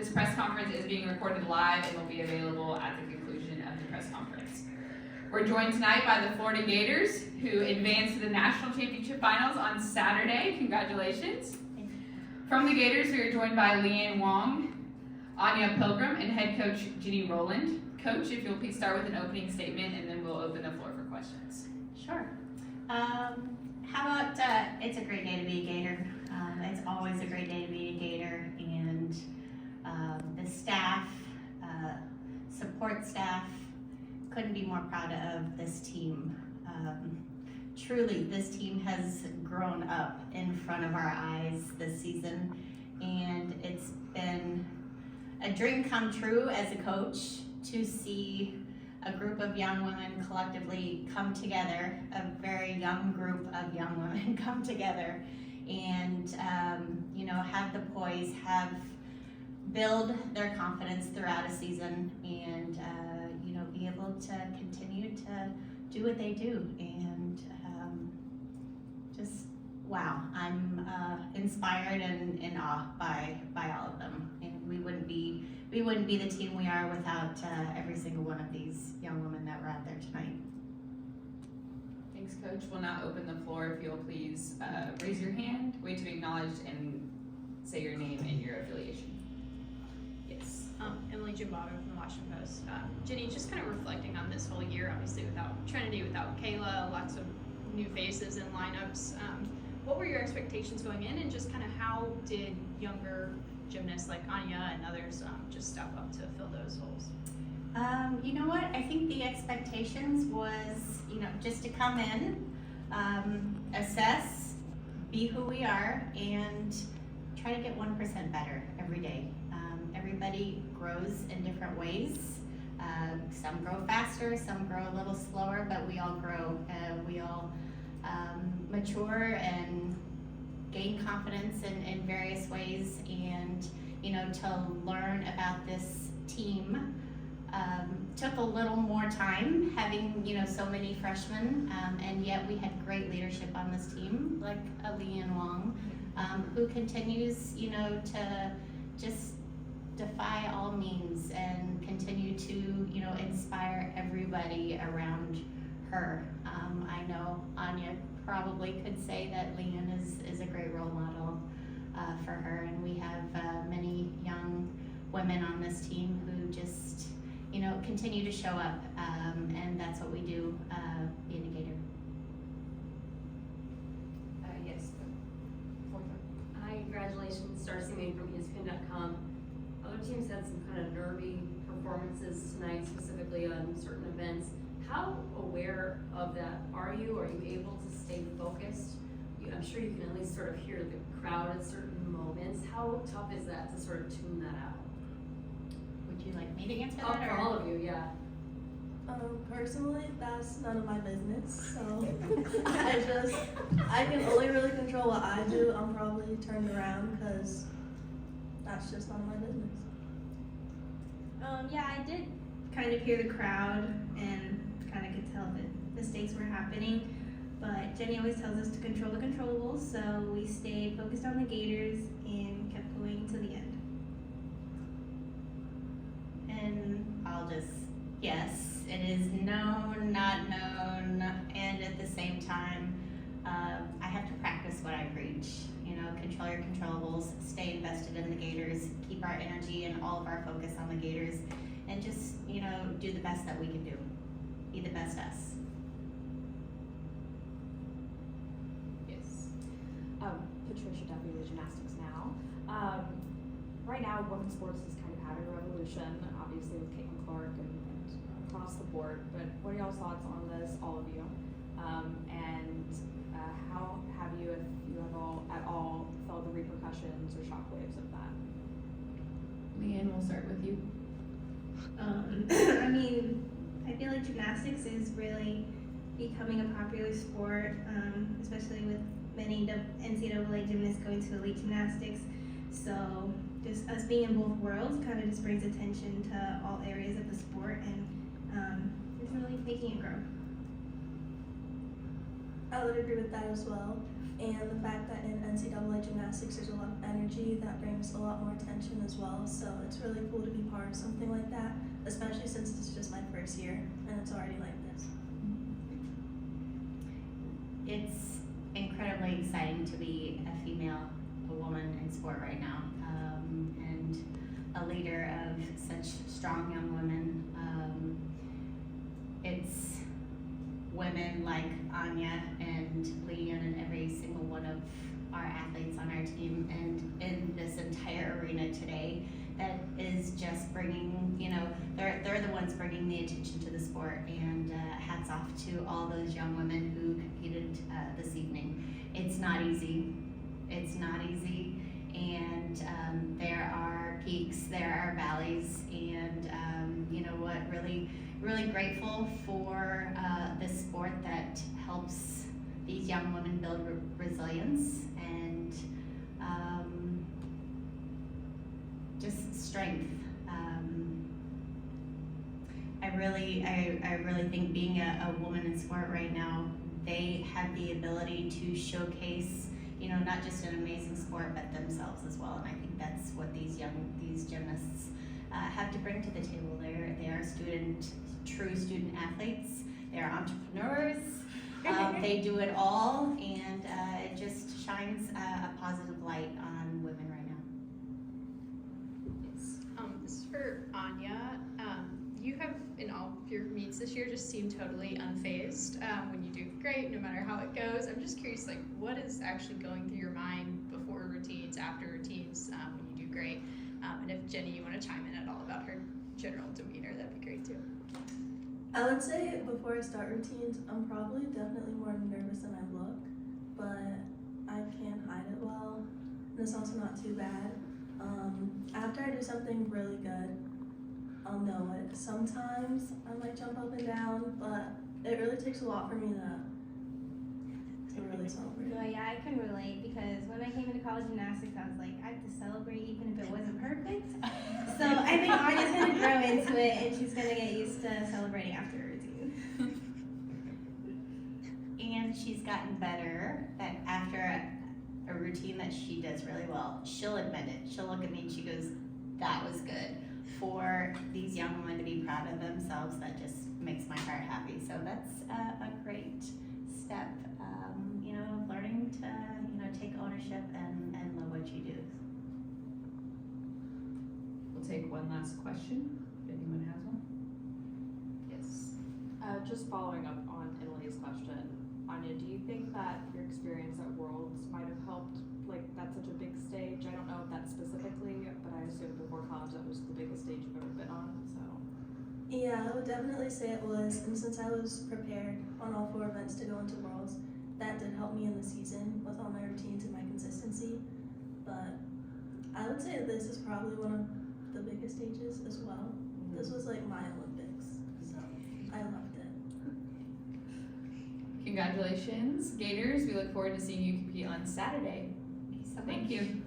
This press conference is being recorded live and will be available at the conclusion of the press conference. We're joined tonight by the Florida Gators, who advanced to the National Championship Finals on Saturday. Congratulations. From the Gators, we are joined by Leanne Wong, Anya Pilgrim, and head coach Jennifer Rowland. Coach, if you'll please start with an opening statement, and then we'll open the floor for questions. Sure. How about, it's a great day to be a Gator. It's always a great day to be a Gator, and the staff, support staff, couldn't be more proud of this team. Truly, this team has grown up in front of our eyes this season, and it's been a dream come true as a coach to see a group of young women collectively come together, a very young group of young women come together, and have the poise, build their confidence throughout a season, and be able to continue to do what they do, and just wow, I'm inspired and in awe by all of them, and we wouldn't be the team we are without every single one of these young women that were out there tonight. Thanks, Coach. We'll now open the floor. If you'll please raise your hand, wait to be acknowledged, and say your name and your affiliation. Yes. Emily Gibato from the Washington Post. Jenny, just kind of reflecting on this whole year, obviously without Trinity, without Kayla, lots of new faces and lineups. What were your expectations going in, and just kind of how did younger gymnasts like Anya and others just step up to fill those holes? You know what? I think the expectations was, just to come in, assess, be who we are, and try to get 1% better every day. Everybody grows in different ways. Some grow faster, some grow a little slower, but we all grow. We all mature and gain confidence in various ways, and to learn about this team took a little more time, having so many freshmen, and yet we had great leadership on this team, like Leanne Wong, who continues to just defy all means and continue to inspire everybody around her. I know Anya probably could say that Leanne is a great role model for her, and we have many young women on this team who just continue to show up, and that's what we do being a Gator. Yes. Hi, congratulations, Star Singing from ESPN.com. Other teams had some kind of nervy performances tonight, specifically on certain events. How aware of that are you? Are you able to stay focused? I'm sure you can at least sort of hear the crowd at certain moments. How tough is that to sort of tune that out? Would you like me to answer Oh, that? for all of you, yeah. Personally, that's none of my business, so I can only really control what I do. I'm probably turned around because that's just none of my business. Yeah, I did kind of hear the crowd and kind of could tell that mistakes were happening, but Jenny always tells us to control the controllables, so we stayed focused on the Gators and kept going to the end. And I'll just, yes, it is known, not known, and at the same time, I have to practice what I preach. Control your controllables, stay invested in the Gators, keep our energy and all of our focus on the Gators, and just, do the best that we can do. Be the best us. Yes. Patricia W. with Gymnastics Now. Right now, women's sports is kind of having a revolution, obviously with Caitlin Clark and across the board. But what are y'all's thoughts on this, all of you? And how have you, if you have at all, felt the repercussions or shockwaves of that? Leanne, we'll start with you. I feel like gymnastics is really becoming a popular sport, especially with many NCAA gymnasts going to elite gymnastics. So just us being in both worlds kind of just brings attention to all areas of the sport, and it's really making it grow. I would agree with that as well. And the fact that in NCAA gymnastics there's a lot of energy that brings a lot more attention as well. So it's really cool to be part of something like that, especially since it's just my first year and it's already like this. It's incredibly exciting to be a woman in sport right now, and a leader of such strong young women. It's women like Anya and Leanne and every single one of our athletes on our team and in this entire arena today that is just bringing, they're the ones bringing the attention to the sport, and hats off to all those young women who competed this evening. It's not easy. It's not easy, and there are peaks, there are valleys, and really grateful for this sport that helps these young women build resilience and just strength. I really think being a woman in sport right now, they have the ability to showcase, not just an amazing sport, but themselves as well. And I think that's what these gymnasts have to bring to the table. They are true student athletes. They are entrepreneurs. They do it all, and it just shines a positive light on women right now. Yes. This is for Anya. You have, in all of your meets this year, just seemed totally unfazed. When you do great, no matter how it goes. I'm just curious, what is actually going through your mind before routines, after routines, when you do great? And if Jenny, you want to chime in at all about her general demeanor, that'd be great too. I would say before I start routines, I'm probably definitely more nervous than I look, but I can't hide it well, and it's also not too bad. After I do something really good, I'll know it. Sometimes I might jump up and down, but it really takes a lot for me to really celebrate. Well, yeah, I can relate because when I came into college gymnastics, I was like, I have to celebrate even if it wasn't perfect. So I think Anya's gonna grow into it, and she's gonna get used to celebrating after a routine. And she's gotten better that after a routine that she does really well, she'll admit it. She'll look at me and she goes, "That was good." For these young women to be proud of themselves, that just makes my heart happy. So that's a great step, learning to take ownership and love what you do. We'll take one last question, if anyone has one. Yes. Just following up on Emily's question, Anya, do you think that your experience at Worlds might have helped, that's such a big stage? I don't know if that specifically, but I assume before college that was the biggest stage you've ever been on, so. Yeah, I would definitely say it was, and since I was prepared on all 4 events to go into Worlds, that did help me in the season with all my routines and my consistency. But I would say this is probably one of the biggest stages as well. This was like my Olympics, so I loved it. Congratulations, Gators. We look forward to seeing you compete on Saturday. Thank you so much. Thank you.